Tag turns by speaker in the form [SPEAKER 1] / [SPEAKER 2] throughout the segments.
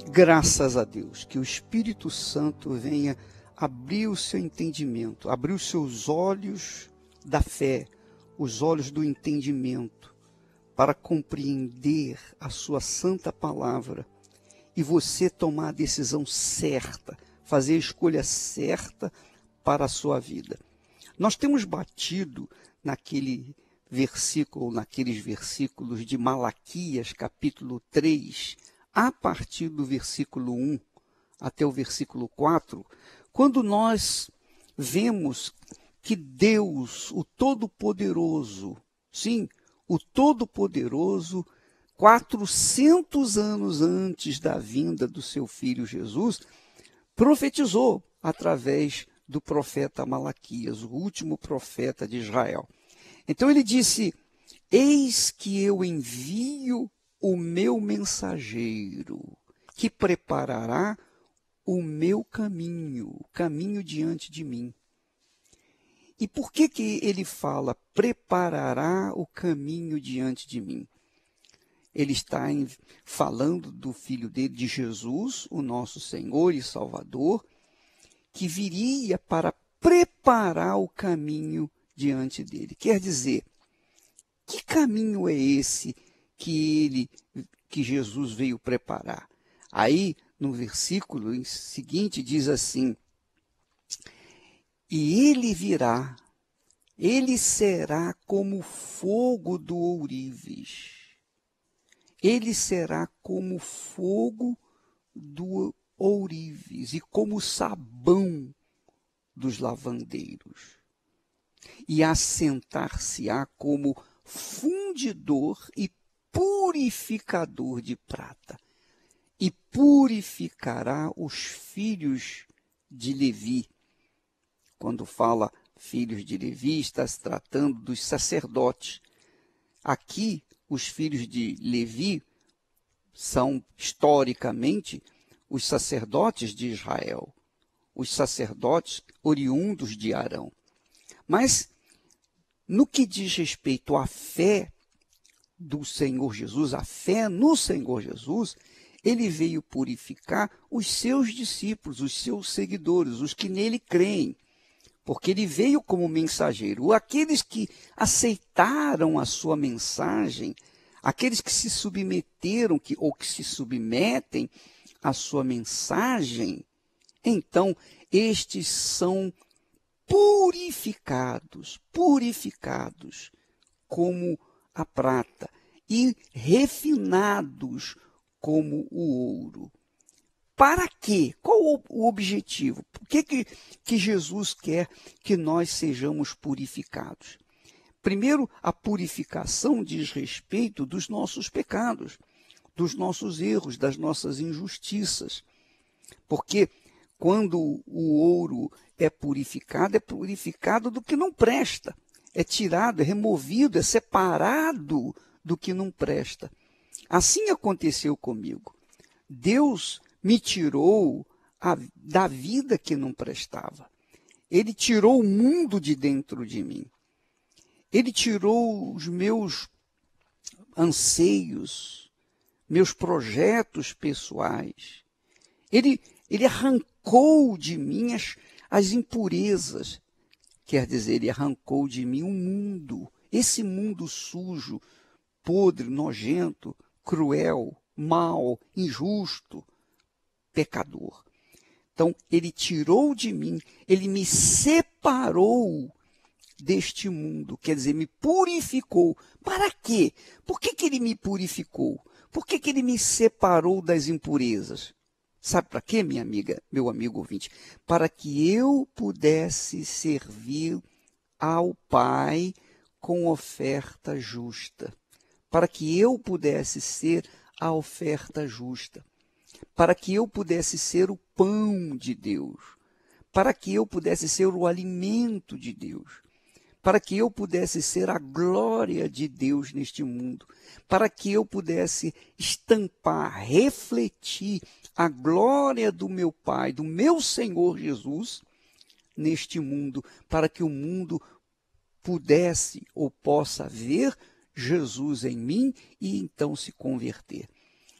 [SPEAKER 1] Graças a Deus, que o Espírito Santo venha abrir o seu entendimento, abrir os seus olhos da fé, os olhos do entendimento, para compreender a sua santa palavra e você tomar a decisão certa, fazer a escolha certa para a sua vida. Nós temos batido naqueles versículos de Malaquias, capítulo 3, a partir do versículo 1 até o versículo 4, quando nós vemos que Deus, o Todo-Poderoso, sim, o Todo-Poderoso, 400 anos antes da vinda do seu Filho Jesus, profetizou através do profeta Malaquias, o último profeta de Israel. Então ele disse: eis que eu envio o meu mensageiro, que preparará o meu caminho, o caminho diante de mim. E por que ele fala, preparará o caminho diante de mim? Ele está falando do Filho dele, de Jesus, o nosso Senhor e Salvador, que viria para preparar o caminho diante dele. Quer dizer, que caminho é esse que Jesus veio preparar? Aí, no versículo seguinte, diz assim: e ele virá, ele será como fogo do ourives. Ele será como fogo do ourives e como sabão dos lavandeiros. E assentar-se-á como fundidor e purificador de prata. E purificará os filhos de Levi. Quando fala filhos de Levi, está se tratando dos sacerdotes. Aqui, os filhos de Levi são, historicamente, os sacerdotes de Israel, os sacerdotes oriundos de Arão. Mas, no que diz respeito à fé do Senhor Jesus, a fé no Senhor Jesus, ele veio purificar os seus discípulos, os seus seguidores, os que nele creem, porque ele veio como mensageiro. Aqueles que aceitaram a sua mensagem, aqueles que se submeteram ou que se submetem à sua mensagem, então estes são purificados como a prata e refinados como o ouro. Para quê? Qual o objetivo? Por que Jesus quer que nós sejamos purificados? Primeiro, a purificação diz respeito dos nossos pecados, dos nossos erros, das nossas injustiças. Porque quando o ouro é purificado do que não presta. É tirado, é removido, é separado do que não presta. Assim aconteceu comigo. Deus me tirou da vida que não prestava. Ele tirou o mundo de dentro de mim. Ele tirou os meus anseios, meus projetos pessoais. Ele arrancou de mim as impurezas. Quer dizer, ele arrancou de mim o mundo, esse mundo sujo, podre, nojento, cruel, mau, injusto, pecador. Então, ele tirou de mim, ele me separou deste mundo, quer dizer, me purificou. Para quê? Por que ele me purificou? Por que ele me separou das impurezas? Sabe para quê, minha amiga, meu amigo ouvinte? Para que eu pudesse servir ao Pai com oferta justa. Para que eu pudesse ser a oferta justa. Para que eu pudesse ser o pão de Deus. Para que eu pudesse ser o alimento de Deus. Para que eu pudesse ser a glória de Deus neste mundo. Para que eu pudesse estampar, refletir a glória do meu Pai, do meu Senhor Jesus, neste mundo, para que o mundo pudesse ou possa ver Jesus em mim e então se converter.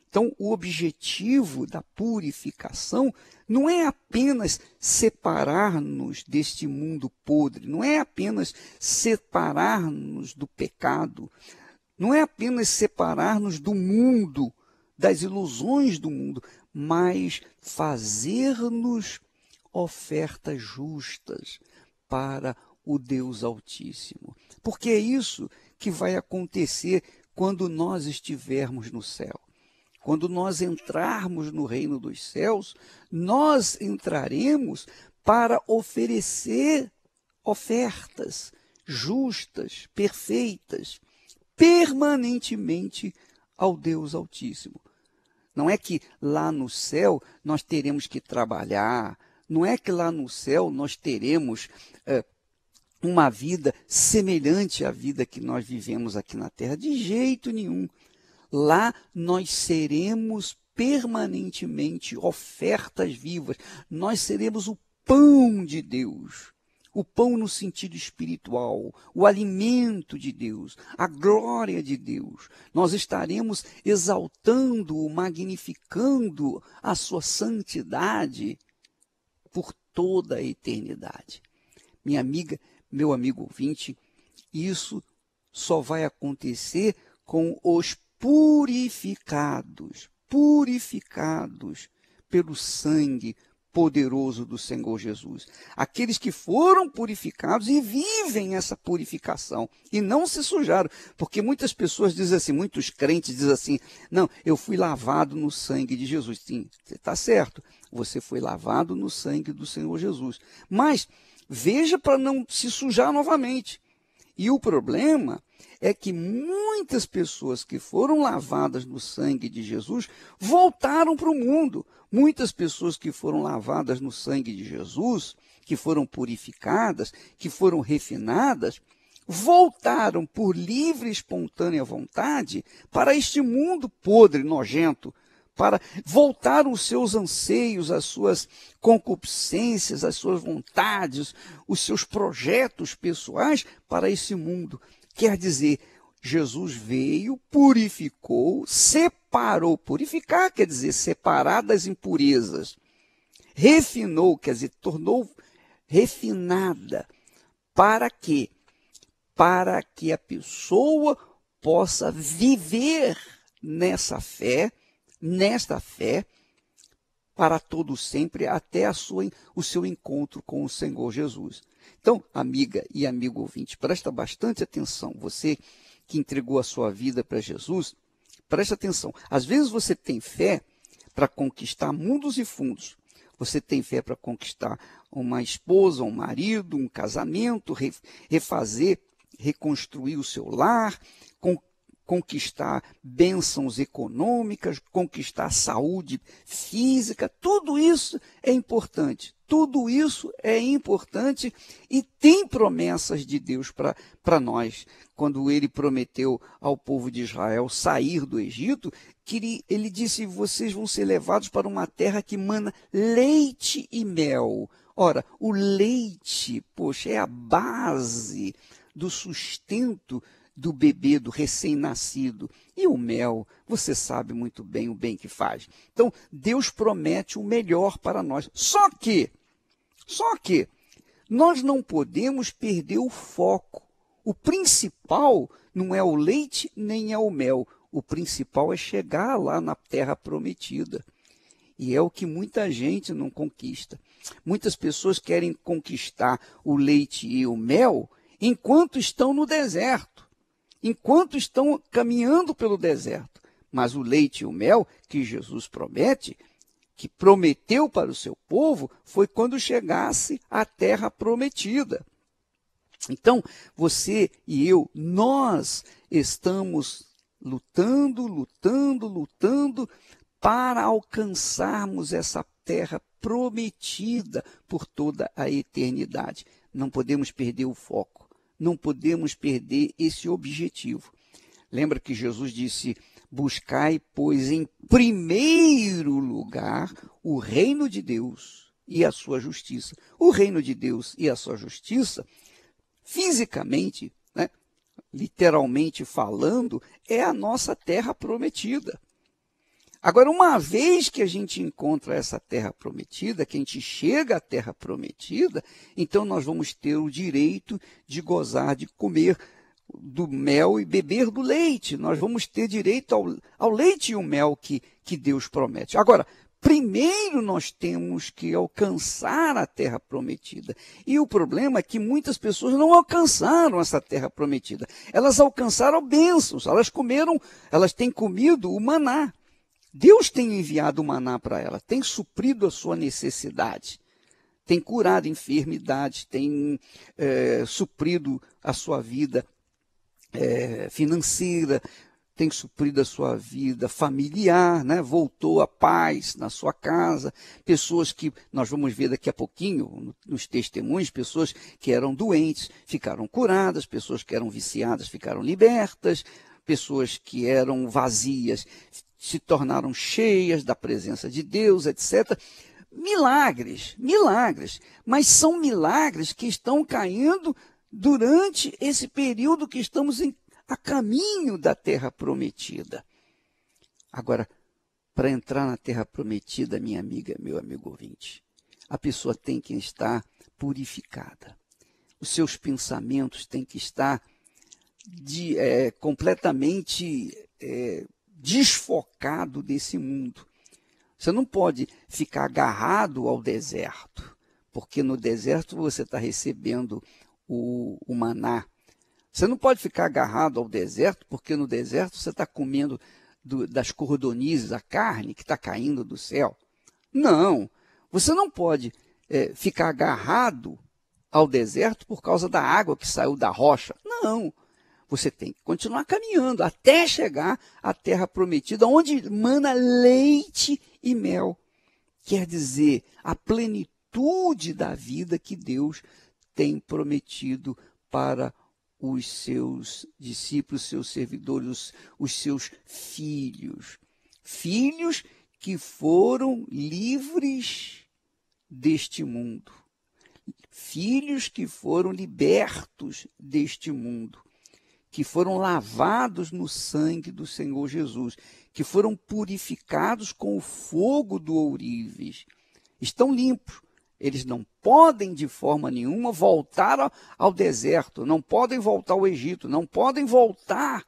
[SPEAKER 1] Então, o objetivo da purificação não é apenas separar-nos deste mundo podre, não é apenas separar-nos do pecado, não é apenas separar-nos do mundo, das ilusões do mundo, mas fazer-nos ofertas justas para o Deus Altíssimo. Porque é isso que vai acontecer quando nós estivermos no céu. Quando nós entrarmos no reino dos céus, nós entraremos para oferecer ofertas justas, perfeitas, permanentemente ao Deus Altíssimo. Não é que lá no céu nós teremos que trabalhar, não é que lá no céu nós teremos uma vida semelhante à vida que nós vivemos aqui na terra, de jeito nenhum. Lá nós seremos permanentemente ofertas vivas, nós seremos o pão de Deus, o pão no sentido espiritual, o alimento de Deus, a glória de Deus. Nós estaremos exaltando, magnificando a sua santidade por toda a eternidade. Minha amiga, meu amigo ouvinte, isso só vai acontecer com os purificados pelo sangue poderoso do Senhor Jesus. Aqueles que foram purificados e vivem essa purificação e não se sujaram. Porque muitas pessoas dizem assim, muitos crentes dizem assim, não, eu fui lavado no sangue de Jesus. Sim, você está certo, você foi lavado no sangue do Senhor Jesus. Mas veja para não se sujar novamente. E o problema é que muitas pessoas que foram lavadas no sangue de Jesus voltaram para o mundo. Muitas pessoas que foram lavadas no sangue de Jesus, que foram purificadas, que foram refinadas, voltaram por livre e espontânea vontade para este mundo podre, nojento, para voltar os seus anseios, as suas concupiscências, as suas vontades, os seus projetos pessoais para esse mundo. Quer dizer, Jesus veio, purificou, separou. Purificar quer dizer separar das impurezas. Refinou, quer dizer, tornou refinada. Para quê? Para que a pessoa possa viver nesta fé, para todo sempre, até o seu encontro com o Senhor Jesus. Então, amiga e amigo ouvinte, presta bastante atenção. Você que entregou a sua vida para Jesus, presta atenção. Às vezes você tem fé para conquistar mundos e fundos. Você tem fé para conquistar uma esposa, um marido, um casamento, refazer, reconstruir o seu lar, conquistar bênçãos econômicas, conquistar saúde física, tudo isso é importante. Tudo isso é importante e tem promessas de Deus para nós. Quando ele prometeu ao povo de Israel sair do Egito, que ele disse, vocês vão ser levados para uma terra que mana leite e mel. Ora, o leite, poxa, é a base do sustento do bebê, do recém-nascido. E o mel, você sabe muito bem o bem que faz. Então, Deus promete o melhor para nós. Só que, nós não podemos perder o foco. O principal não é o leite nem é o mel. O principal é chegar lá na terra prometida. E é o que muita gente não conquista. Muitas pessoas querem conquistar o leite e o mel enquanto estão no deserto. Enquanto estão caminhando pelo deserto. Mas o leite e o mel que Jesus promete, que prometeu para o seu povo, foi quando chegasse à terra prometida. Então, você e eu, nós estamos lutando para alcançarmos essa terra prometida por toda a eternidade. Não podemos perder o foco. Não podemos perder esse objetivo. Lembra que Jesus disse, buscai, pois, em primeiro lugar, o reino de Deus e a sua justiça. O reino de Deus e a sua justiça, fisicamente, né, literalmente falando, é a nossa terra prometida. Agora, uma vez que a gente encontra essa terra prometida, que a gente chega à terra prometida, então nós vamos ter o direito de gozar, de comer do mel e beber do leite. Nós vamos ter direito ao leite e o mel que Deus promete. Agora, primeiro nós temos que alcançar a terra prometida. E o problema é que muitas pessoas não alcançaram essa terra prometida. Elas alcançaram bênçãos, elas têm comido o maná. Deus tem enviado o maná para ela, tem suprido a sua necessidade, tem curado enfermidades, tem suprido a sua vida financeira, tem suprido a sua vida familiar, né? Voltou a paz na sua casa, pessoas que nós vamos ver daqui a pouquinho nos testemunhos, pessoas que eram doentes ficaram curadas, pessoas que eram viciadas ficaram libertas, pessoas que eram vazias se tornaram cheias da presença de Deus, etc. Milagres, mas são milagres que estão caindo durante esse período que estamos a caminho da terra prometida. Agora, para entrar na terra prometida, minha amiga, meu amigo ouvinte, a pessoa tem que estar purificada. Os seus pensamentos têm que estar completamente desfocado desse mundo. Você não pode ficar agarrado ao deserto, porque no deserto você está recebendo o maná. Você não pode ficar agarrado ao deserto, porque no deserto você está comendo das cordonizes, a carne que está caindo do céu. Não, você não pode ficar agarrado ao deserto por causa da água que saiu da rocha. Não, você tem que continuar caminhando até chegar à terra prometida, onde mana leite e mel. Quer dizer, a plenitude da vida que Deus tem prometido para os seus discípulos, seus servidores, os seus filhos. Filhos que foram livres deste mundo. Filhos que foram libertos deste mundo. Que foram lavados no sangue do Senhor Jesus. Que foram purificados com o fogo do ourives. Estão limpos. Eles não podem de forma nenhuma voltar ao deserto, não podem voltar ao Egito, não podem voltar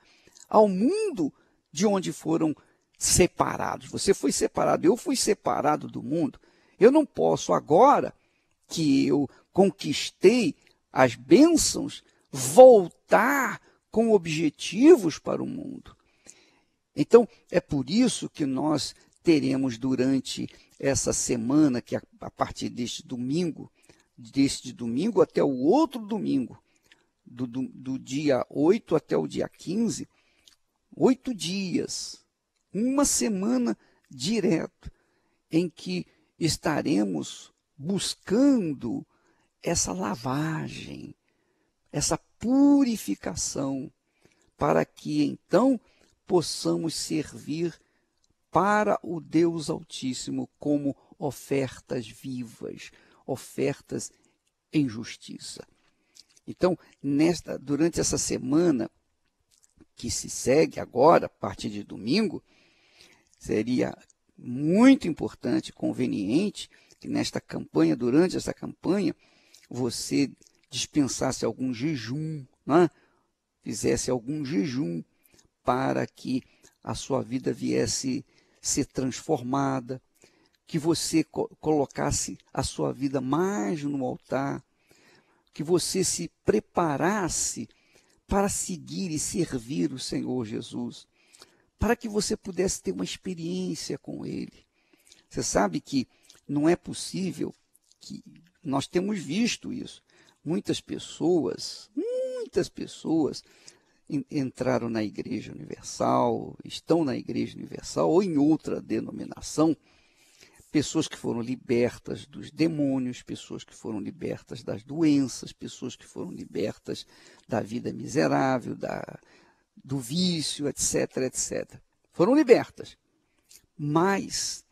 [SPEAKER 1] ao mundo de onde foram separados. Você foi separado, eu fui separado do mundo. Eu não posso agora que eu conquistei as bênçãos voltar com objetivos para o mundo. Então, é por isso que nós teremos durante essa semana, que a partir deste domingo até o outro domingo, do dia 8 até o dia 15, 8 dias, uma semana direto, em que estaremos buscando essa lavagem, essa purificação, para que então possamos servir para o Deus Altíssimo como ofertas vivas, ofertas em justiça. Então, durante essa semana que se segue agora, a partir de domingo, seria muito importante, conveniente, que durante essa campanha, você dispensasse algum jejum, né? Fizesse algum jejum para que a sua vida viesse ser transformada, que você colocasse a sua vida mais no altar, que você se preparasse para seguir e servir o Senhor Jesus, para que você pudesse ter uma experiência com Ele. Você sabe que não é possível, que nós temos visto isso, muitas pessoas entraram na Igreja Universal, estão na Igreja Universal ou em outra denominação, pessoas que foram libertas dos demônios, pessoas que foram libertas das doenças, pessoas que foram libertas da vida miserável, do vício, etc, etc. Foram libertas. Mas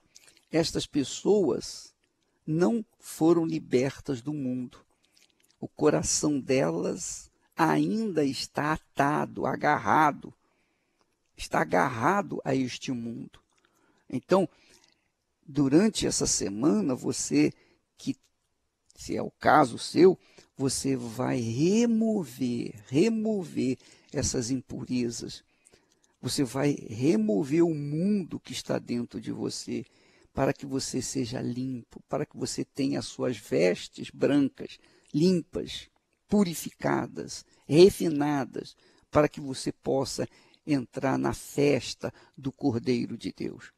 [SPEAKER 1] estas pessoas não foram libertas do mundo. O coração delas ainda está atado, está agarrado a este mundo. Então, durante essa semana, você, que se é o caso seu, você vai remover essas impurezas. Você vai remover o mundo que está dentro de você, para que você seja limpo, para que você tenha as suas vestes brancas, limpas, purificadas, refinadas, para que você possa entrar na festa do Cordeiro de Deus.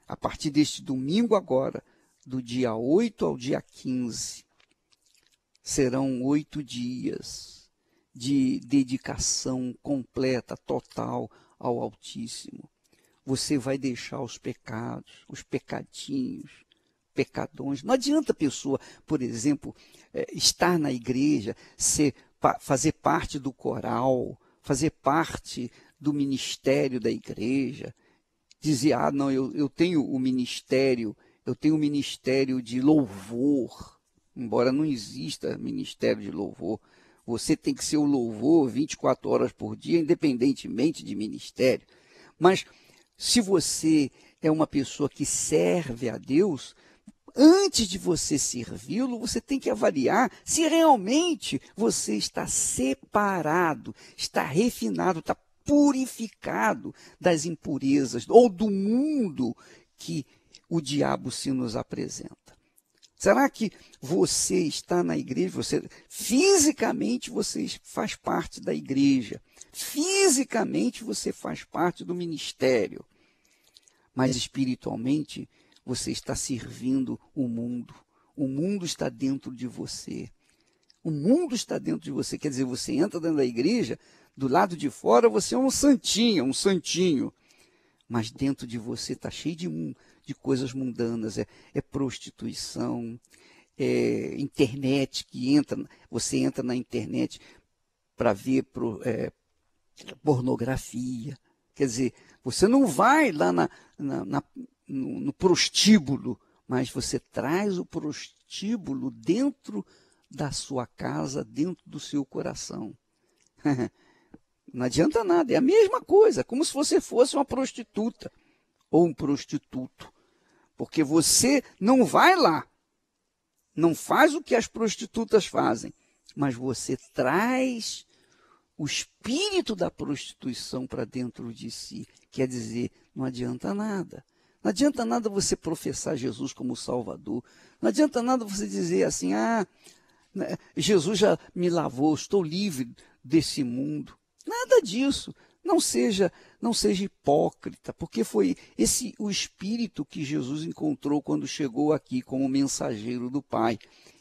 [SPEAKER 1] A partir deste domingo agora, do dia 8 ao dia 15, serão 8 dias de dedicação completa, total ao Altíssimo. Você vai deixar os pecados, os pecadinhos, pecadões. Não adianta a pessoa, por exemplo, estar na igreja, fazer parte do coral, fazer parte do ministério da igreja, dizer, não, eu tenho o ministério de louvor, embora não exista ministério de louvor. Você tem que ser o louvor 24 horas por dia, independentemente de ministério. Mas se você é uma pessoa que serve a Deus, antes de você servi-lo, você tem que avaliar se realmente você está separado, está refinado, está purificado das impurezas ou do mundo que o diabo se nos apresenta. Será que você está na igreja? Fisicamente você faz parte da igreja. Fisicamente você faz parte do ministério. Mas espiritualmente você está servindo o mundo. O mundo está dentro de você. O mundo está dentro de você. Quer dizer, você entra dentro da igreja, do lado de fora você é um santinho. Mas dentro de você está cheio de coisas mundanas, é prostituição, é internet, você entra na internet para ver pornografia. Quer dizer, você não vai lá no prostíbulo, mas você traz o prostíbulo dentro da sua casa, dentro do seu coração. Não adianta nada, é a mesma coisa, como se você fosse uma prostituta ou um prostituto. Porque você não vai lá, não faz o que as prostitutas fazem, mas você traz o espírito da prostituição para dentro de si. Quer dizer, não adianta nada. Não adianta nada você professar Jesus como Salvador. Não adianta nada você dizer assim, Jesus já me lavou, estou livre desse mundo. Nada disso. Não seja hipócrita, porque foi esse o espírito que Jesus encontrou quando chegou aqui como mensageiro do Pai.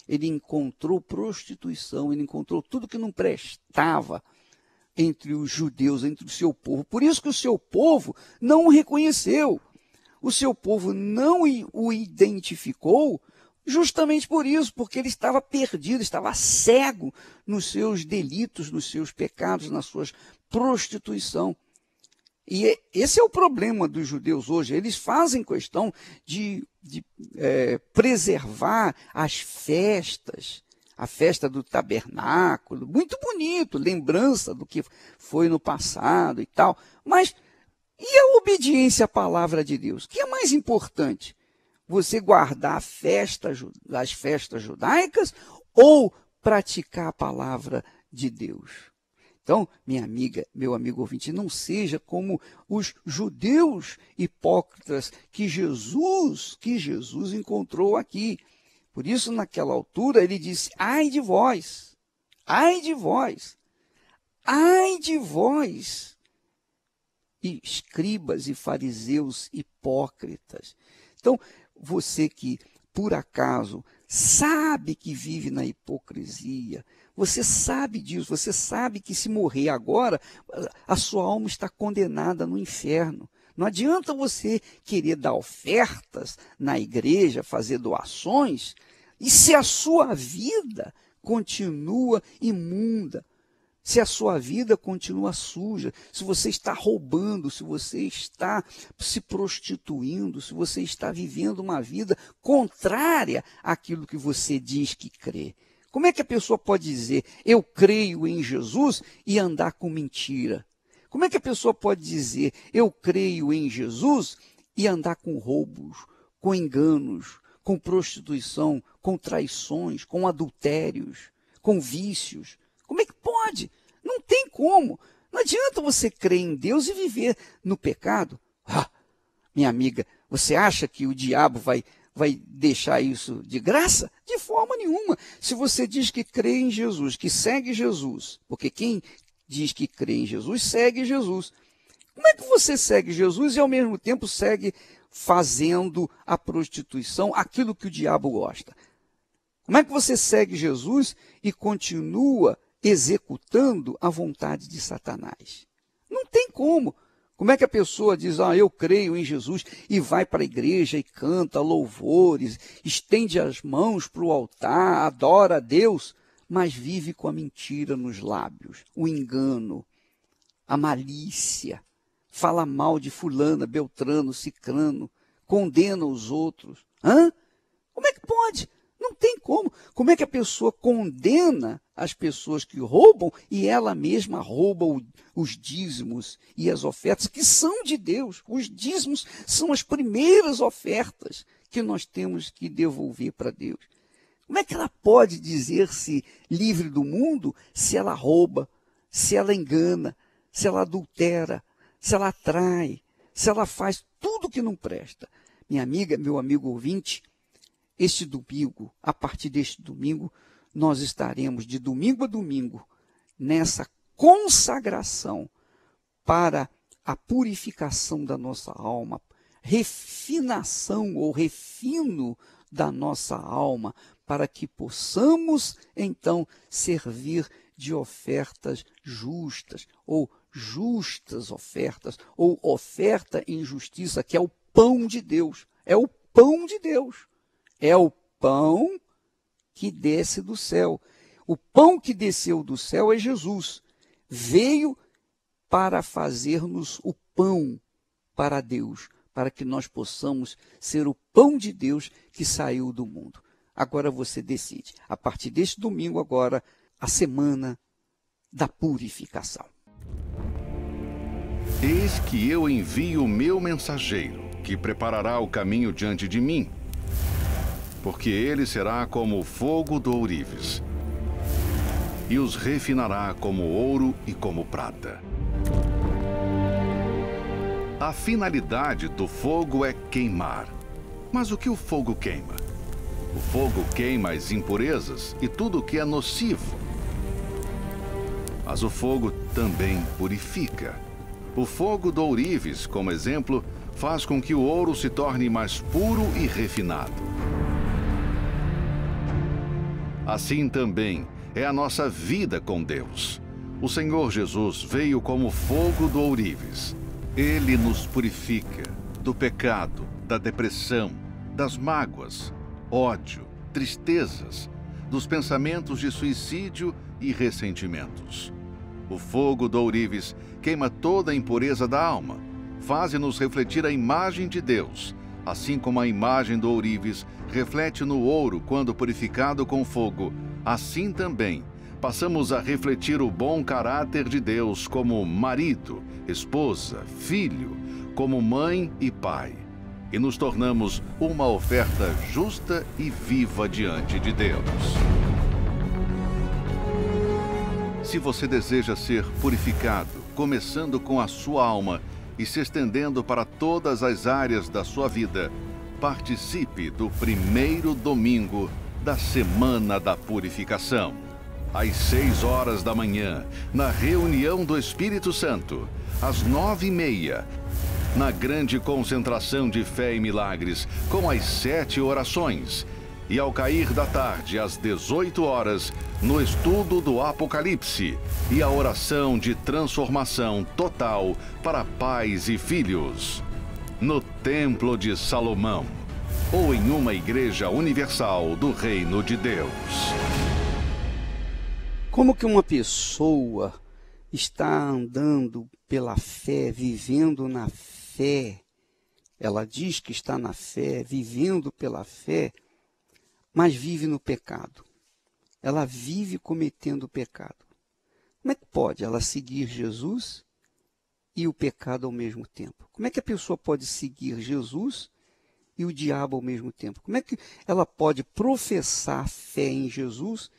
[SPEAKER 1] Ele encontrou prostituição, ele encontrou tudo que não prestava entre os judeus, entre o seu povo. Por isso que o seu povo não o reconheceu. O seu povo não o identificou, justamente por isso, porque ele estava perdido, estava cego nos seus delitos, nos seus pecados, na sua prostituição. E esse é o problema dos judeus hoje. Eles fazem questão de preservar as festas, a festa do tabernáculo, muito bonito, lembrança do que foi no passado e tal. Mas e a obediência à palavra de Deus? O que é mais importante? Você guardar as festas judaicas ou praticar a palavra de Deus? Então, minha amiga, meu amigo ouvinte, não seja como os judeus hipócritas que Jesus encontrou aqui. Por isso, naquela altura, ele disse, ai de vós, escribas e fariseus hipócritas. Então, você que, por acaso, sabe que vive na hipocrisia, você sabe disso, você sabe que se morrer agora, a sua alma está condenada no inferno. Não adianta você querer dar ofertas na igreja, fazer doações, e se a sua vida continua imunda, se a sua vida continua suja, se você está roubando, se você está se prostituindo, se você está vivendo uma vida contrária àquilo que você diz que crê. Como é que a pessoa pode dizer, eu creio em Jesus e andar com mentira? Como é que a pessoa pode dizer, eu creio em Jesus e andar com roubos, com enganos, com prostituição, com traições, com adultérios, com vícios. Como é que pode? Não tem como. Não adianta você crer em Deus e viver no pecado. Ah, minha amiga, você acha que o diabo vai deixar isso de graça? De forma nenhuma. Se você diz que crê em Jesus, que segue Jesus, porque quem diz que crê em Jesus, segue Jesus. Como é que você segue Jesus e ao mesmo tempo segue fazendo a prostituição, aquilo que o diabo gosta? Como é que você segue Jesus e continua executando a vontade de Satanás? Não tem como. Como é que a pessoa diz, eu creio em Jesus, e vai para a igreja e canta louvores, estende as mãos para o altar, adora a Deus, mas vive com a mentira nos lábios, o engano, a malícia, fala mal de fulana, beltrano, cicrano, condena os outros. Como é que pode? Não tem como. Como é que a pessoa condena as pessoas que roubam e ela mesma rouba os dízimos e as ofertas que são de Deus? Os dízimos são as primeiras ofertas que nós temos que devolver para Deus. Como é que ela pode dizer-se livre do mundo se ela rouba, se ela engana, se ela adultera, se ela trai, se ela faz tudo que não presta? Minha amiga, meu amigo ouvinte, este domingo, a partir deste domingo, nós estaremos de domingo a domingo nessa consagração para a purificação da nossa alma, refinação ou refino da nossa alma, para que possamos então servir de ofertas justas, ou justas ofertas, ou oferta em justiça, que é o pão de Deus. É o pão de Deus. É o pão que desce do céu. O pão que desceu do céu é Jesus. Veio para fazer-nos o pão para Deus, para que nós possamos ser o pão de Deus que saiu do mundo. Agora você decide. A partir deste domingo agora, a semana da purificação.
[SPEAKER 2] Eis que eu envio o meu mensageiro, que preparará o caminho diante de mim. Porque ele será como o fogo do ourives, e os refinará como ouro e como prata. A finalidade do fogo é queimar. Mas o que o fogo queima? O fogo queima as impurezas e tudo o que é nocivo. Mas o fogo também purifica. O fogo do ourives, como exemplo, faz com que o ouro se torne mais puro e refinado. Assim também é a nossa vida com Deus. O Senhor Jesus veio como fogo do ourives. Ele nos purifica do pecado, da depressão, das mágoas, ódio, tristezas, dos pensamentos de suicídio e ressentimentos. O fogo do ourives queima toda a impureza da alma, faz-nos refletir a imagem de Deus, assim como a imagem do ourives reflete no ouro quando purificado com fogo, assim também passamos a refletir o bom caráter de Deus como marido, esposa, filho, como mãe e pai, e nos tornamos uma oferta justa e viva diante de Deus. Se você deseja ser purificado, começando com a sua alma e se estendendo para todas as áreas da sua vida, participe do primeiro domingo da Semana da Purificação. Às 6 horas da manhã, na reunião do Espírito Santo, às 9h30, na grande concentração de fé e milagres, com as 7 orações, e ao cair da tarde, às 18 horas, no estudo do Apocalipse e a oração de transformação total para pais e filhos, no Templo de Salomão, ou em uma igreja universal do Reino de Deus.
[SPEAKER 1] Como que uma pessoa está andando pela fé, vivendo na fé? Ela diz que está na fé, vivendo pela fé, mas vive no pecado. Ela vive cometendo pecado. Como é que pode ela seguir Jesus e o pecado ao mesmo tempo? Como é que a pessoa pode seguir Jesus e o diabo ao mesmo tempo? Como é que ela pode professar fé em Jesus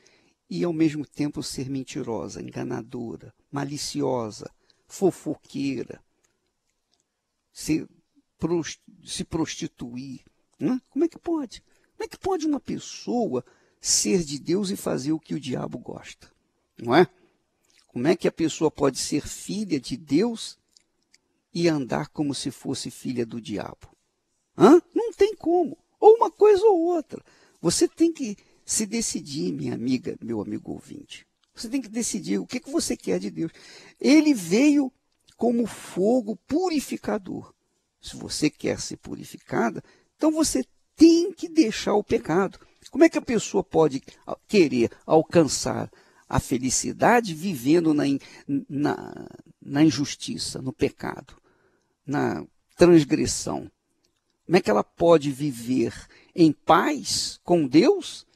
[SPEAKER 1] e ao mesmo tempo ser mentirosa, enganadora, maliciosa, fofoqueira, se prostituir? Como é que pode? Como é que pode uma pessoa ser de Deus e fazer o que o diabo gosta? Não é? Como é que a pessoa pode ser filha de Deus e andar como se fosse filha do diabo? Não tem como. Ou uma coisa ou outra. Você tem que se decidir, minha amiga, meu amigo ouvinte. Você tem que decidir o que você quer de Deus. Ele veio como fogo purificador. Se você quer ser purificada, então você tem que deixar o pecado. Como é que a pessoa pode querer alcançar a felicidade vivendo na injustiça, no pecado, na transgressão? Como é que ela pode viver em paz com Deus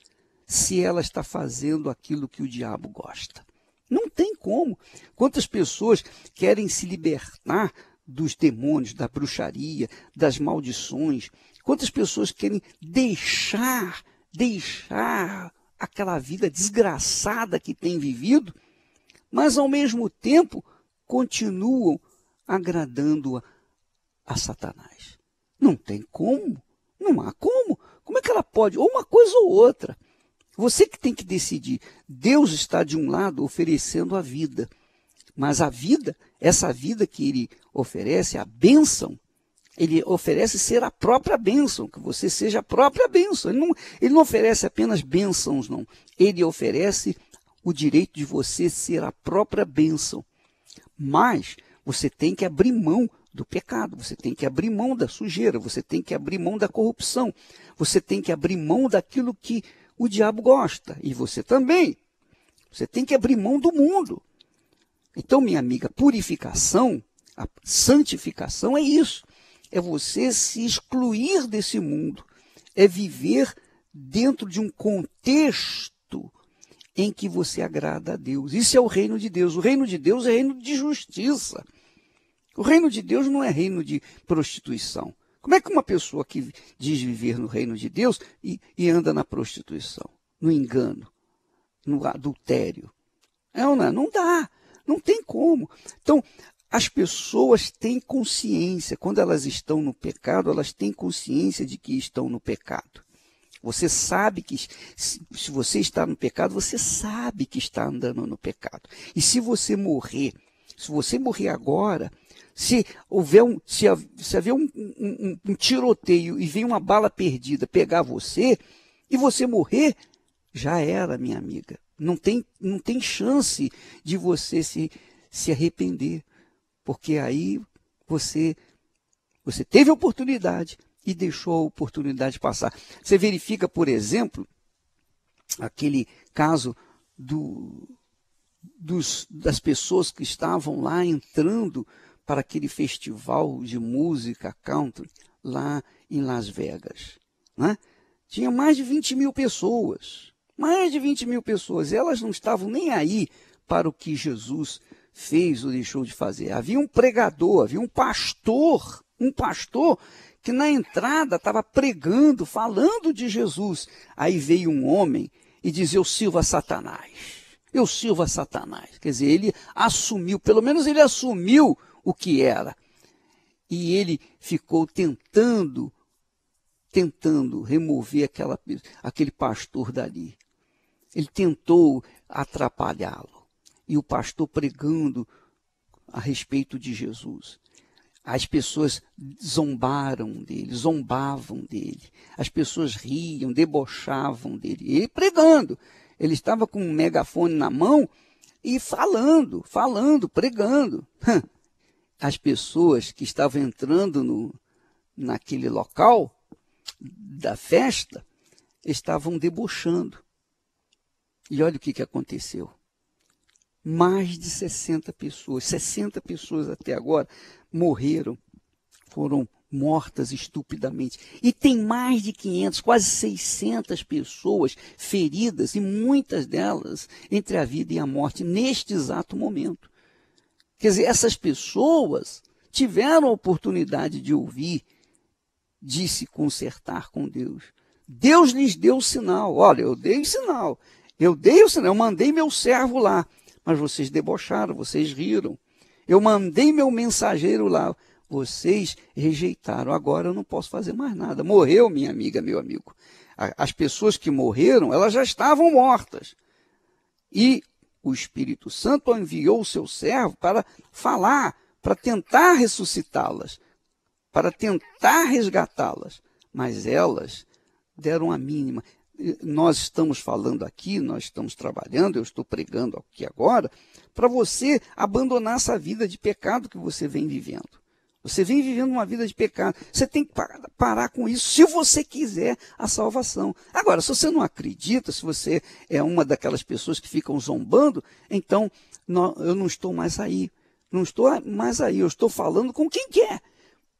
[SPEAKER 1] se ela está fazendo aquilo que o diabo gosta? Não tem como. Quantas pessoas querem se libertar dos demônios, da bruxaria, das maldições? Quantas pessoas querem deixar aquela vida desgraçada que tem vivido, mas ao mesmo tempo continuam agradando a Satanás? Não tem como, não há como. Como é que ela pode? Ou uma coisa ou outra. Você que tem que decidir. Deus está de um lado oferecendo a vida, mas a vida, essa vida que ele oferece, a bênção, ele oferece ser a própria bênção, que você seja a própria bênção. Ele não oferece apenas bênçãos, não. Ele oferece o direito de você ser a própria bênção. Mas você tem que abrir mão do pecado, você tem que abrir mão da sujeira, você tem que abrir mão da corrupção, você tem que abrir mão daquilo que o diabo gosta, e você também. Você tem que abrir mão do mundo. Então, minha amiga, purificação, a santificação é isso. É você se excluir desse mundo. É viver dentro de um contexto em que você agrada a Deus. Isso é o reino de Deus. O reino de Deus é reino de justiça. O reino de Deus não é reino de prostituição. Como é que uma pessoa que diz viver no reino de Deus e anda na prostituição, no engano, no adultério? Não dá, não tem como. Então, as pessoas têm consciência, quando elas estão no pecado, elas têm consciência de que estão no pecado. Você sabe que, se você está no pecado, você sabe que está andando no pecado. E se você morrer agora, se haver um tiroteio e vem uma bala perdida pegar você, e você morrer, já era, minha amiga. Não tem chance de você se arrepender, porque aí você teve a oportunidade e deixou a oportunidade passar. Você verifica, por exemplo, aquele caso das pessoas que estavam lá entrando para aquele festival de música country lá em Las Vegas. Né? Tinha mais de 20 mil pessoas. Mais de 20 mil pessoas. Elas não estavam nem aí para o que Jesus fez ou deixou de fazer. Havia um pregador, havia um pastor que na entrada estava pregando, falando de Jesus. Aí veio um homem e dizia: eu sirvo a Satanás. Eu sirvo a Satanás. Quer dizer, ele assumiu, pelo menos ele assumiu o que era. E ele ficou tentando remover aquele pastor dali. Ele tentou atrapalhá-lo. E o pastor pregando a respeito de Jesus. As pessoas zombavam dele. As pessoas riam, debochavam dele. E ele pregando. Ele estava com um megafone na mão e falando, pregando. As pessoas que estavam entrando naquele local da festa estavam debochando. E olha o que aconteceu. Mais de 60 pessoas até agora morreram, foram mortas estupidamente. E tem mais de 500, quase 600 pessoas feridas, e muitas delas entre a vida e a morte, neste exato momento. Quer dizer, essas pessoas tiveram a oportunidade de ouvir, de se consertar com Deus. Deus lhes deu o sinal. Olha, eu dei o sinal. Eu mandei meu servo lá. Mas vocês debocharam, vocês riram. Eu mandei meu mensageiro lá. Vocês rejeitaram. Agora eu não posso fazer mais nada. Morreu, minha amiga, meu amigo. As pessoas que morreram, elas já estavam mortas. E o Espírito Santo enviou o seu servo para falar, para tentar ressuscitá-las, para tentar resgatá-las. Mas elas deram a mínima. Nós estamos falando aqui, nós estamos trabalhando, eu estou pregando aqui agora, para você abandonar essa vida de pecado que você vem vivendo. Você vem vivendo uma vida de pecado. Você tem que parar com isso, se você quiser a salvação. Agora, se você não acredita, se você é uma daquelas pessoas que ficam zombando, então eu não estou mais aí. Não estou mais aí, eu estou falando com quem quer.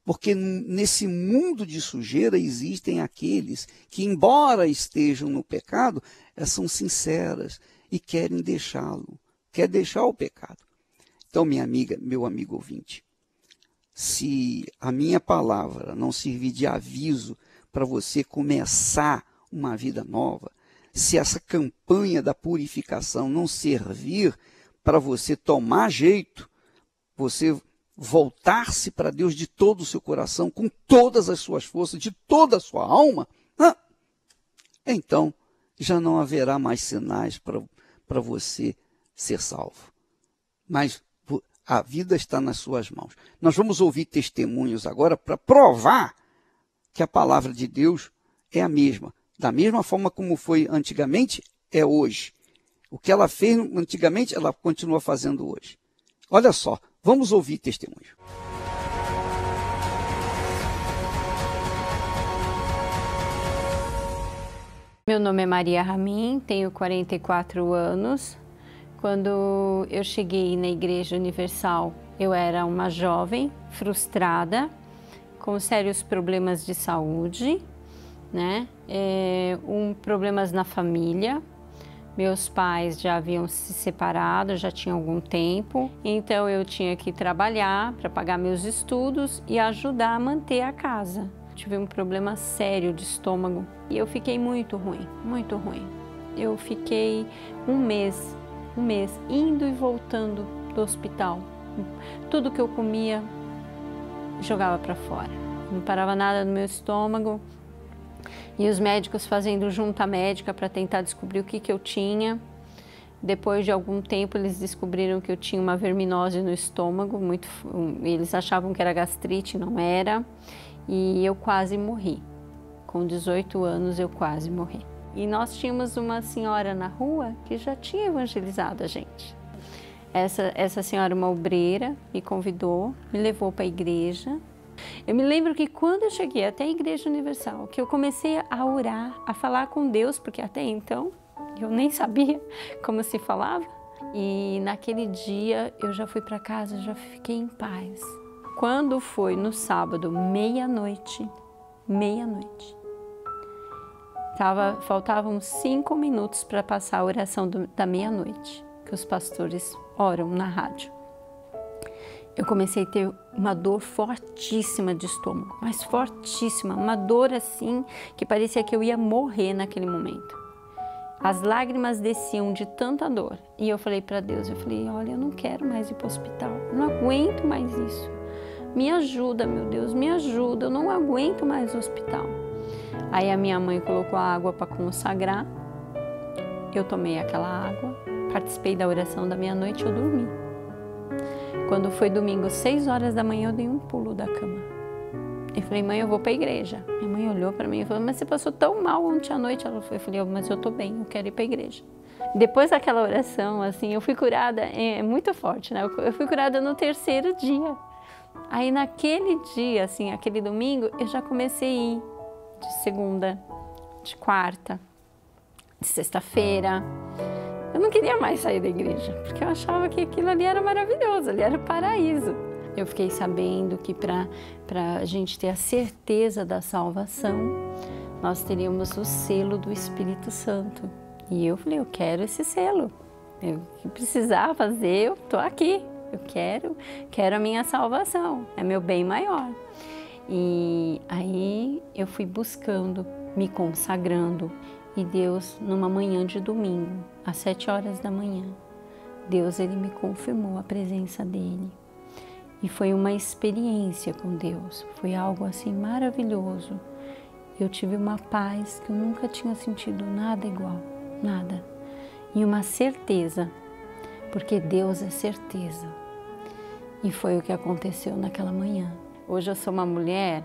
[SPEAKER 1] Porque nesse mundo de sujeira existem aqueles que, embora estejam no pecado, são sinceras e querem deixá-lo, quer deixar o pecado. Então, minha amiga, meu amigo ouvinte, se a minha palavra não servir de aviso para você começar uma vida nova, se essa campanha da purificação não servir para você tomar jeito, você voltar-se para Deus de todo o seu coração, com todas as suas forças, de toda a sua alma, então já não haverá mais sinais para você ser salvo. Mas a vida está nas suas mãos. Nós vamos ouvir testemunhos agora para provar que a palavra de Deus é a mesma. Da mesma forma como foi antigamente, é hoje. O que ela fez antigamente, ela continua fazendo hoje. Olha só, vamos ouvir testemunho.
[SPEAKER 3] Meu nome é Maria Ramin, tenho 44 anos. Quando eu cheguei na Igreja Universal, eu era uma jovem, frustrada, com sérios problemas de saúde, né? Problemas na família. Meus pais já haviam se separado, já tinha algum tempo, então eu tinha que trabalhar para pagar meus estudos e ajudar a manter a casa. Tive um problema sério de estômago e eu fiquei muito ruim, muito ruim. Eu fiquei um mês indo e voltando do hospital. Tudo que eu comia, jogava para fora. Não parava nada no meu estômago. E os médicos fazendo junta médica para tentar descobrir o que eu tinha. Depois de algum tempo, eles descobriram que eu tinha uma verminose no estômago. Eles achavam que era gastrite, não era. E eu quase morri. Com 18 anos, eu quase morri. E nós tínhamos uma senhora na rua que já tinha evangelizado a gente. Essa senhora, uma obreira, me convidou, me levou para a igreja. Eu me lembro que quando eu cheguei até a Igreja Universal, que eu comecei a orar, a falar com Deus, porque até então eu nem sabia como se falava. E naquele dia eu já fui para casa, já fiquei em paz. Quando foi no sábado, meia-noite, faltavam 5 minutos para passar a oração da meia-noite, que os pastores oram na rádio. Eu comecei a ter uma dor fortíssima de estômago, mas fortíssima, uma dor assim que parecia que eu ia morrer naquele momento. As lágrimas desciam de tanta dor e eu falei para Deus, olha, eu não quero mais ir para o hospital, eu não aguento mais isso. Me ajuda, meu Deus, me ajuda, eu não aguento mais o hospital. Aí a minha mãe colocou a água para consagrar, eu tomei aquela água, participei da oração da meia-noite e eu dormi. Quando foi domingo, 6 horas da manhã, eu dei um pulo da cama. Eu falei, mãe, eu vou para a igreja. Minha mãe olhou para mim e falou, mas você passou tão mal ontem à noite. Eu falei, mas eu tô bem, eu quero ir para a igreja. Depois daquela oração, assim, eu fui curada, é muito forte, né? Eu fui curada no 3º dia. Aí naquele dia, assim, aquele domingo, eu já comecei a ir de segunda, de quarta, de sexta-feira. Eu não queria mais sair da igreja, porque eu achava que aquilo ali era maravilhoso, ali era o paraíso. Eu fiquei sabendo que para a gente ter a certeza da salvação, nós teríamos o selo do Espírito Santo. E eu falei, eu quero esse selo. O que precisar fazer, eu estou aqui. Eu quero a minha salvação, é meu bem maior. E aí eu fui buscando, me consagrando. E Deus, numa manhã de domingo, às 7 horas da manhã, Deus, Ele me confirmou a presença dEle. E foi uma experiência com Deus, foi algo assim maravilhoso. Eu tive uma paz que eu nunca tinha sentido nada igual, nada. E uma certeza, porque Deus é certeza. E foi o que aconteceu naquela manhã. Hoje eu sou uma mulher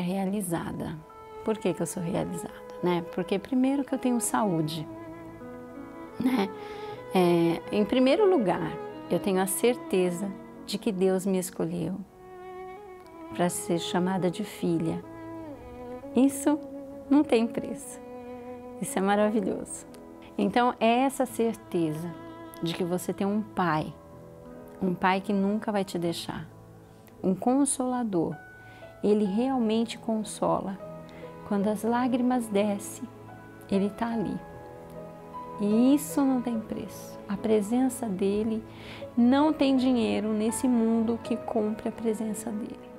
[SPEAKER 3] realizada. Por que eu sou realizada? Porque primeiro que eu tenho saúde. Em primeiro lugar, eu tenho a certeza de que Deus me escolheu para ser chamada de filha. Isso não tem preço. Isso é maravilhoso. Então, é essa certeza de que você tem um pai que nunca vai te deixar, um consolador. Ele realmente consola. Quando as lágrimas descem, Ele está ali. E isso não tem preço. A presença dEle não tem dinheiro nesse mundo que compre a presença dEle.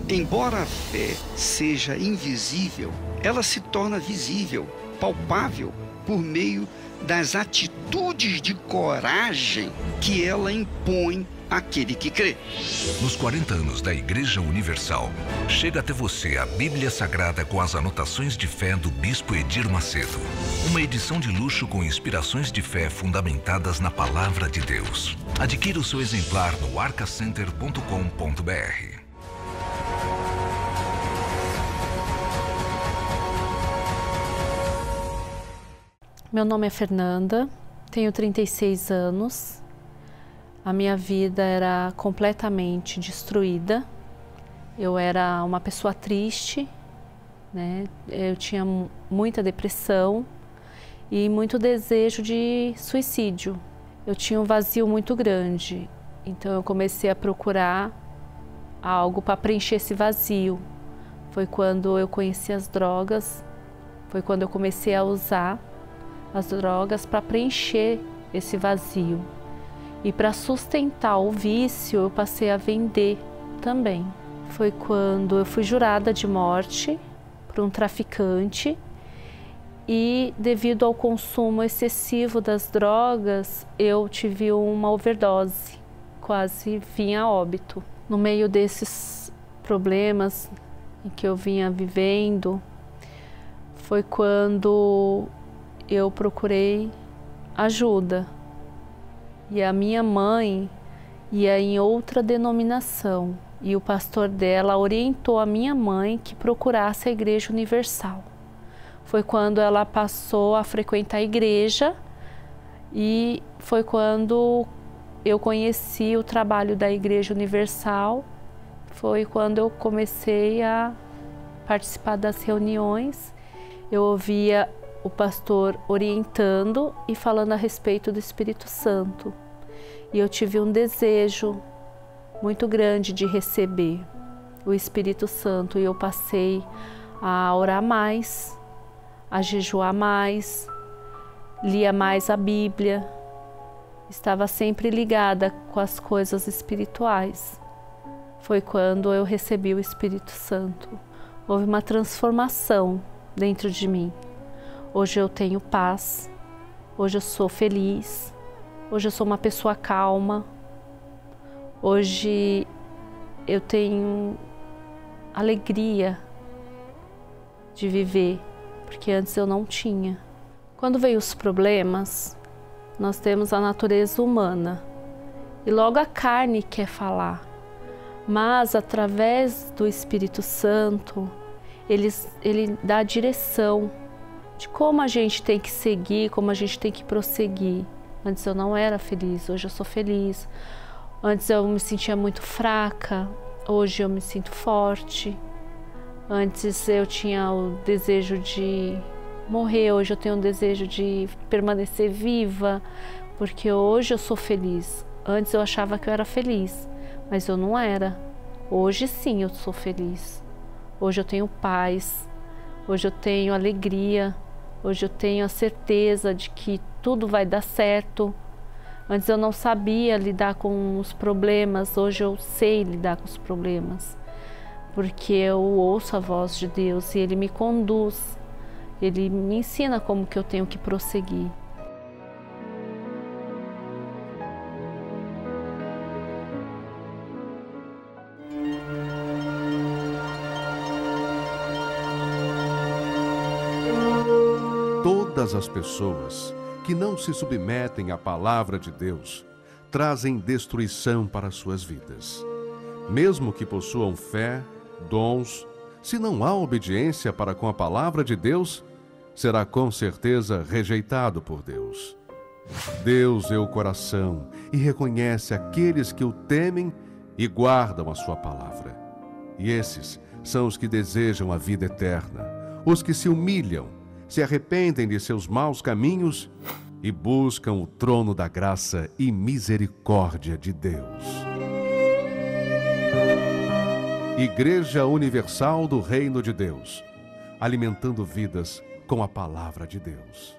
[SPEAKER 1] Embora a fé seja invisível, ela se torna visível, palpável, por meio das atitudes de coragem que ela impõe àquele que crê.
[SPEAKER 4] Nos 40 anos da Igreja Universal, chega até você a Bíblia Sagrada com as anotações de fé do Bispo Edir Macedo. Uma edição de luxo com inspirações de fé fundamentadas na Palavra de Deus. Adquira o seu exemplar no arcacenter.com.br.
[SPEAKER 5] Meu nome é Fernanda, tenho 36 anos. A minha vida era completamente destruída. Eu era uma pessoa triste, Eu tinha muita depressão e muito desejo de suicídio. Eu tinha um vazio muito grande, então eu comecei a procurar algo para preencher esse vazio. Foi quando eu conheci as drogas, foi quando eu comecei a usar as drogas para preencher esse vazio. E para sustentar o vício, eu passei a vender também. Foi quando eu fui jurada de morte por um traficante e, devido ao consumo excessivo das drogas, eu tive uma overdose, quase vim a óbito. No meio desses problemas em que eu vinha vivendo, foi quando eu procurei ajuda. E a minha mãe ia em outra denominação e o pastor dela orientou a minha mãe que procurasse a Igreja Universal. Foi quando ela passou a frequentar a igreja e foi quando eu conheci o trabalho da Igreja Universal. Foi quando eu comecei a participar das reuniões. Eu ouvia o pastor orientando e falando a respeito do Espírito Santo. E eu tive um desejo muito grande de receber o Espírito Santo. E eu passei a orar mais, a jejuar mais, lia mais a Bíblia. Estava sempre ligada com as coisas espirituais. Foi quando eu recebi o Espírito Santo. Houve uma transformação dentro de mim. Hoje eu tenho paz, hoje eu sou feliz, hoje eu sou uma pessoa calma, hoje eu tenho alegria de viver, porque antes eu não tinha. Quando veio os problemas, nós temos a natureza humana e logo a carne quer falar, mas através do Espírito Santo, ele dá a direção de como a gente tem que seguir, como a gente tem que prosseguir. Antes eu não era feliz, hoje eu sou feliz. Antes eu me sentia muito fraca, hoje eu me sinto forte. Antes eu tinha o desejo de morrer, hoje eu tenho o desejo de permanecer viva, porque hoje eu sou feliz. Antes eu achava que eu era feliz, mas eu não era. Hoje sim eu sou feliz. Hoje eu tenho paz, hoje eu tenho alegria, Hoje eu tenho a certeza de que tudo vai dar certo. Antes eu não sabia lidar com os problemas, hoje eu sei lidar com os problemas. Porque eu ouço a voz de Deus e Ele me conduz, Ele me ensina como que eu tenho que prosseguir.
[SPEAKER 6] Todas as pessoas que não se submetem à palavra de Deus trazem destruição para suas vidas. Mesmo que possuam fé, dons, se não há obediência para com a palavra de Deus, será com certeza rejeitado por Deus. Deus vê o coração e reconhece aqueles que o temem e guardam a sua palavra. E esses são os que desejam a vida eterna, os que se humilham, se arrependem de seus maus caminhos e buscam o trono da graça e misericórdia de Deus. Igreja Universal do Reino de Deus, alimentando vidas com a palavra de Deus.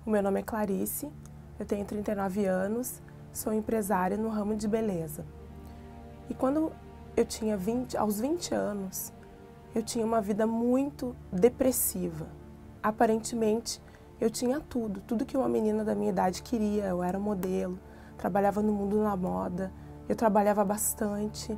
[SPEAKER 7] O meu nome é Clarice, eu tenho 39 anos, sou empresária no ramo de beleza. E quando eu tinha aos 20 anos, eu tinha uma vida muito depressiva. Aparentemente, eu tinha tudo que uma menina da minha idade queria. Eu era modelo, trabalhava no mundo da moda, eu trabalhava bastante.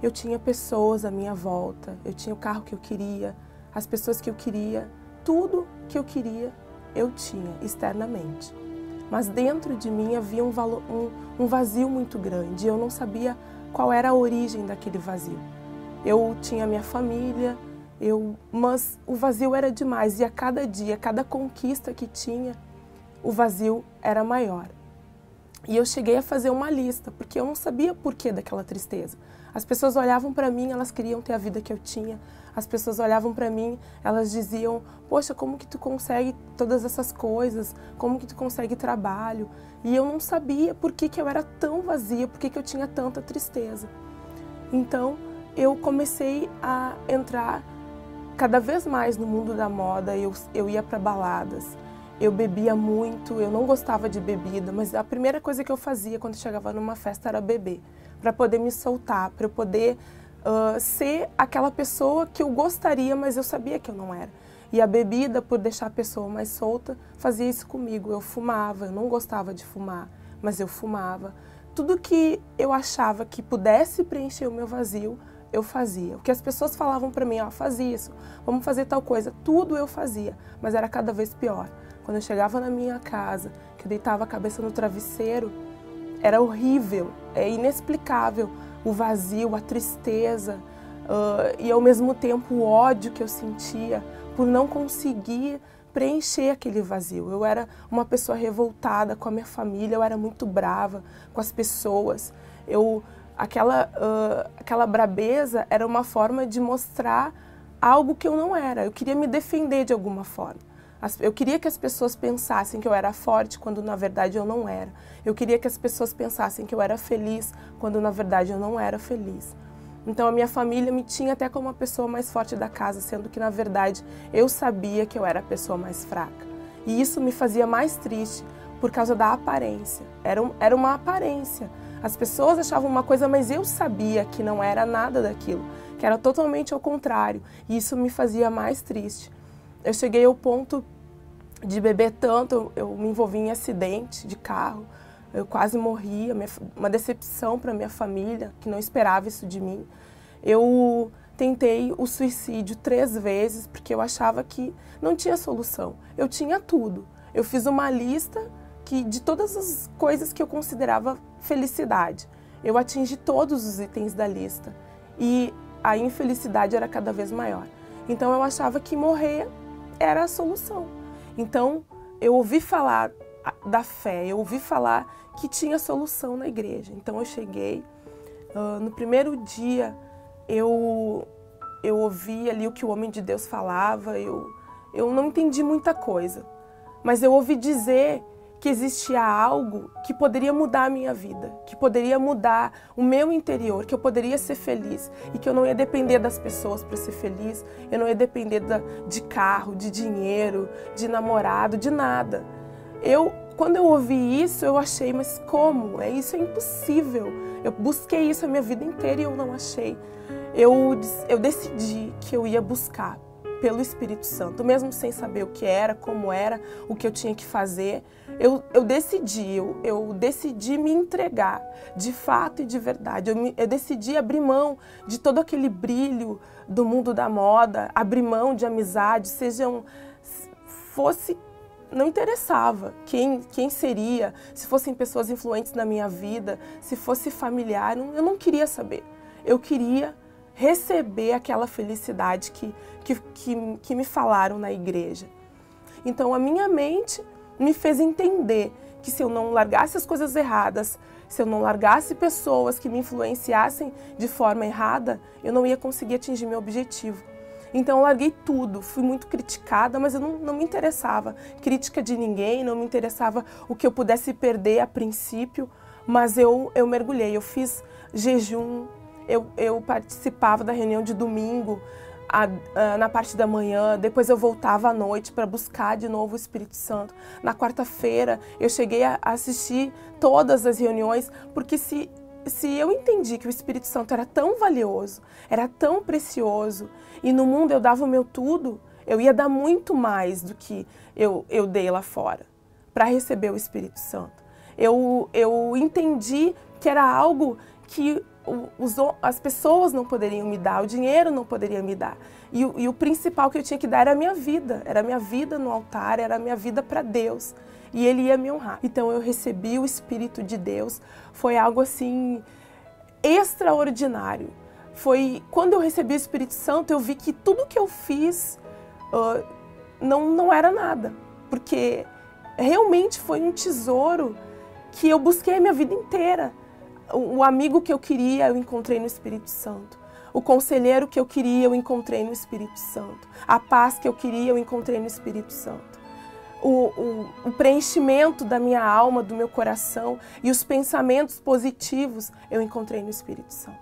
[SPEAKER 7] Eu tinha pessoas à minha volta, eu tinha o carro que eu queria, as pessoas que eu queria, tudo que eu queria eu tinha externamente. Mas dentro de mim havia um vazio muito grande e eu não sabia qual era a origem daquele vazio. Eu tinha minha família, mas o vazio era demais e a cada dia, cada conquista que tinha, o vazio era maior. E eu cheguei a fazer uma lista, porque eu não sabia o porquê daquela tristeza. As pessoas olhavam para mim, elas queriam ter a vida que eu tinha. As pessoas olhavam para mim, elas diziam, poxa, como que tu consegue todas essas coisas? Como que tu consegue trabalho? E eu não sabia por que eu era tão vazia, por que eu tinha tanta tristeza. Então, eu comecei a entrar cada vez mais no mundo da moda, eu ia para baladas, eu bebia muito, eu não gostava de bebida, mas a primeira coisa que eu fazia quando chegava numa festa era beber, para poder me soltar, para eu poder ser aquela pessoa que eu gostaria, mas eu sabia que eu não era. E a bebida, por deixar a pessoa mais solta, fazia isso comigo. Eu fumava, eu não gostava de fumar, mas eu fumava. Tudo que eu achava que pudesse preencher o meu vazio, eu fazia. O que as pessoas falavam para mim, faz isso, vamos fazer tal coisa, tudo eu fazia, mas era cada vez pior. Quando eu chegava na minha casa, que eu deitava a cabeça no travesseiro, era horrível, é inexplicável o vazio, a tristeza e ao mesmo tempo o ódio que eu sentia por não conseguir preencher aquele vazio. Eu era uma pessoa revoltada com a minha família, eu era muito brava com as pessoas. Aquela brabeza era uma forma de mostrar algo que eu não era. Eu queria me defender de alguma forma. Eu queria que as pessoas pensassem que eu era forte quando na verdade eu não era. Eu queria que as pessoas pensassem que eu era feliz quando na verdade eu não era feliz. Então a minha família me tinha até como a pessoa mais forte da casa, sendo que na verdade eu sabia que eu era a pessoa mais fraca. E isso me fazia mais triste por causa da aparência. Era uma aparência. As pessoas achavam uma coisa, mas eu sabia que não era nada daquilo, que era totalmente ao contrário. E isso me fazia mais triste. Eu cheguei ao ponto de beber tanto, eu me envolvi em acidente de carro, eu quase morri, uma decepção para minha família, que não esperava isso de mim. Eu tentei o suicídio 3 vezes, porque eu achava que não tinha solução. Eu tinha tudo. Eu fiz uma lista de todas as coisas que eu considerava felicidade. Eu atingi todos os itens da lista e a infelicidade era cada vez maior. Então eu achava que morrer era a solução. Então eu ouvi falar da fé, eu ouvi falar que tinha solução na igreja. Então eu cheguei, no primeiro dia eu ouvi ali o que o homem de Deus falava, eu não entendi muita coisa, mas eu ouvi dizer que existia algo que poderia mudar a minha vida, que poderia mudar o meu interior, que eu poderia ser feliz e que eu não ia depender das pessoas para ser feliz, eu não ia depender de carro, de dinheiro, de namorado, de nada. Quando eu ouvi isso, eu achei, mas como? Isso é impossível. Eu busquei isso a minha vida inteira e eu não achei. Eu decidi que eu ia buscar pelo Espírito Santo, mesmo sem saber o que era, como era, o que eu tinha que fazer. Eu decidi me entregar de fato e de verdade. Eu decidi abrir mão de todo aquele brilho do mundo da moda, abrir mão de amizade, não interessava quem seria, se fossem pessoas influentes na minha vida, se fosse familiar, eu não queria saber. Eu queria receber aquela felicidade que me falaram na igreja. Então a minha mente me fez entender que se eu não largasse as coisas erradas, se eu não largasse pessoas que me influenciassem de forma errada, eu não ia conseguir atingir meu objetivo. Então eu larguei tudo, fui muito criticada, mas eu não me interessava crítica de ninguém, não me interessava o que eu pudesse perder a princípio, mas eu mergulhei, eu fiz jejum, eu participava da reunião de domingo, na parte da manhã, depois eu voltava à noite para buscar de novo o Espírito Santo. Na quarta-feira eu cheguei a assistir todas as reuniões, porque se eu entendi que o Espírito Santo era tão valioso, era tão precioso, e no mundo eu dava o meu tudo, eu ia dar muito mais do que eu dei lá fora, para receber o Espírito Santo. Eu entendi que era algo que as pessoas não poderiam me dar, o dinheiro não poderia me dar. E o principal que eu tinha que dar era a minha vida no altar, era a minha vida para Deus. E Ele ia me honrar. Então eu recebi o Espírito de Deus, foi algo assim extraordinário. Foi quando eu recebi o Espírito Santo, eu vi que tudo que eu fiz não era nada, porque realmente foi um tesouro que eu busquei a minha vida inteira. O amigo que eu queria, eu encontrei no Espírito Santo. O conselheiro que eu queria, eu encontrei no Espírito Santo. A paz que eu queria, eu encontrei no Espírito Santo. O preenchimento da minha alma, do meu coração e os pensamentos positivos, eu encontrei no Espírito Santo.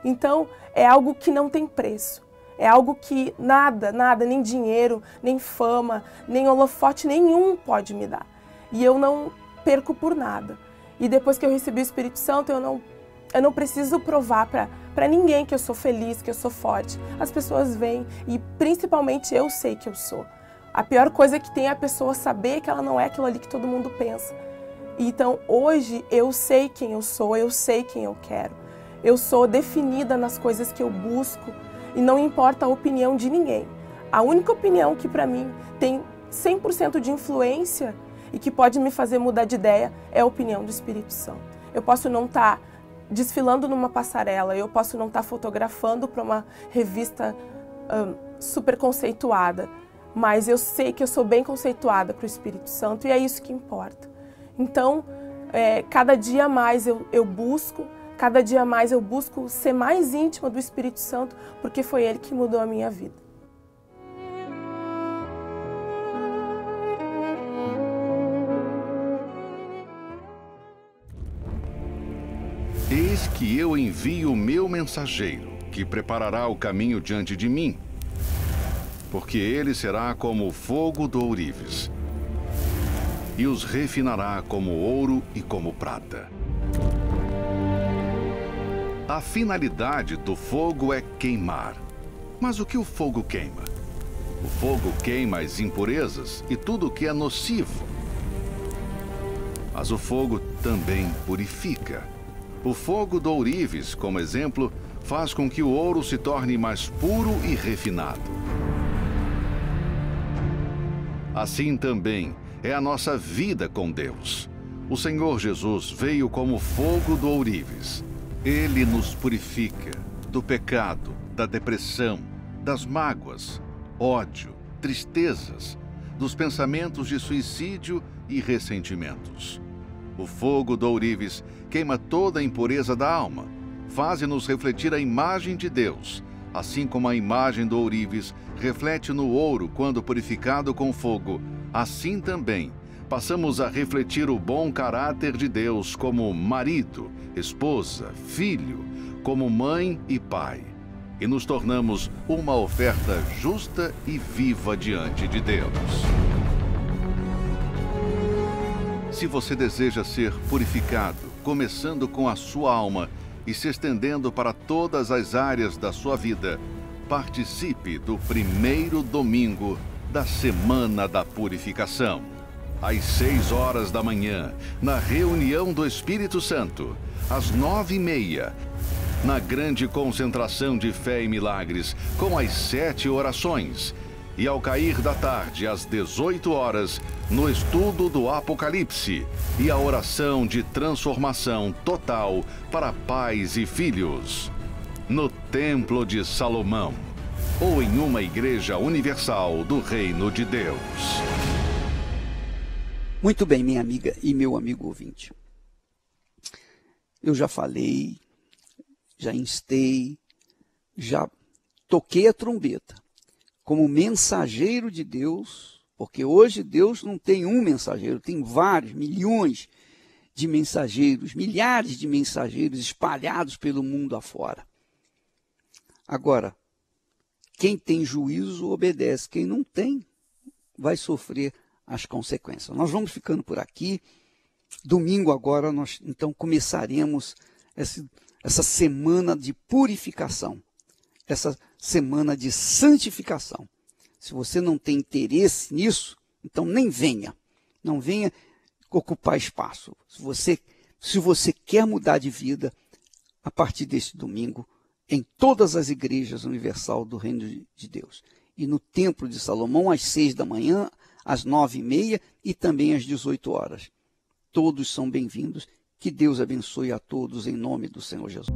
[SPEAKER 7] Então, é algo que não tem preço. É algo que nada, nem dinheiro, nem fama, nem holofote nenhum pode me dar. E eu não perco por nada. E depois que eu recebi o Espírito Santo, eu não preciso provar para ninguém que eu sou feliz, que eu sou forte. As pessoas veem e principalmente eu sei que eu sou. A pior coisa que tem é a pessoa saber que ela não é aquilo ali que todo mundo pensa. Então hoje eu sei quem eu sou, eu sei quem eu quero. Eu sou definida nas coisas que eu busco e não importa a opinião de ninguém. A única opinião que para mim tem 100% de influência e que pode me fazer mudar de ideia é a opinião do Espírito Santo. Eu posso não estar desfilando numa passarela, eu posso não estar fotografando para uma revista super conceituada, mas eu sei que eu sou bem conceituada para o Espírito Santo e é isso que importa. Então, cada dia mais eu busco ser mais íntima do Espírito Santo, porque foi Ele que mudou a minha vida.
[SPEAKER 2] Eis que eu envio o meu mensageiro, que preparará o caminho diante de mim, porque ele será como o fogo do ourives, e os refinará como ouro e como prata. A finalidade do fogo é queimar. Mas o que o fogo queima? O fogo queima as impurezas e tudo o que é nocivo. Mas o fogo também purifica. O fogo do ourives, como exemplo, faz com que o ouro se torne mais puro e refinado. Assim também é a nossa vida com Deus. O Senhor Jesus veio como fogo do ourives. Ele nos purifica do pecado, da depressão, das mágoas, ódio, tristezas, dos pensamentos de suicídio e ressentimentos. O fogo do ourives queima toda a impureza da alma, faz-nos refletir a imagem de Deus, assim como a imagem do ourives reflete no ouro quando purificado com fogo, assim também passamos a refletir o bom caráter de Deus como marido, esposa, filho, como mãe e pai. E nos tornamos uma oferta justa e viva diante de Deus. Se você deseja ser purificado, começando com a sua alma e se estendendo para todas as áreas da sua vida, participe do primeiro domingo da Semana da Purificação. Às 6 horas da manhã, na reunião do Espírito Santo, às 9h30, na grande concentração de fé e milagres, com as 7 orações, e ao cair da tarde, às 18 horas, no estudo do Apocalipse e a oração de transformação total para pais e filhos, no Templo de Salomão, ou em uma igreja universal do Reino de Deus.
[SPEAKER 1] Muito bem, minha amiga e meu amigo ouvinte. Eu já falei, já instei, já toquei a trombeta como mensageiro de Deus, porque hoje Deus não tem um mensageiro, tem vários, milhões de mensageiros, milhares de mensageiros espalhados pelo mundo afora. Agora, quem tem juízo obedece, quem não tem vai sofrer as consequências. Nós vamos ficando por aqui. Domingo agora nós então começaremos essa semana de purificação, essa semana de santificação. Se você não tem interesse nisso, então nem venha. Não venha ocupar espaço. Se você quer mudar de vida, a partir deste domingo, em todas as igrejas universal do Reino de Deus. E no Templo de Salomão, às 6 da manhã, às 9h30 e também às 18 horas. Todos são bem-vindos. Que Deus abençoe a todos em nome do Senhor Jesus.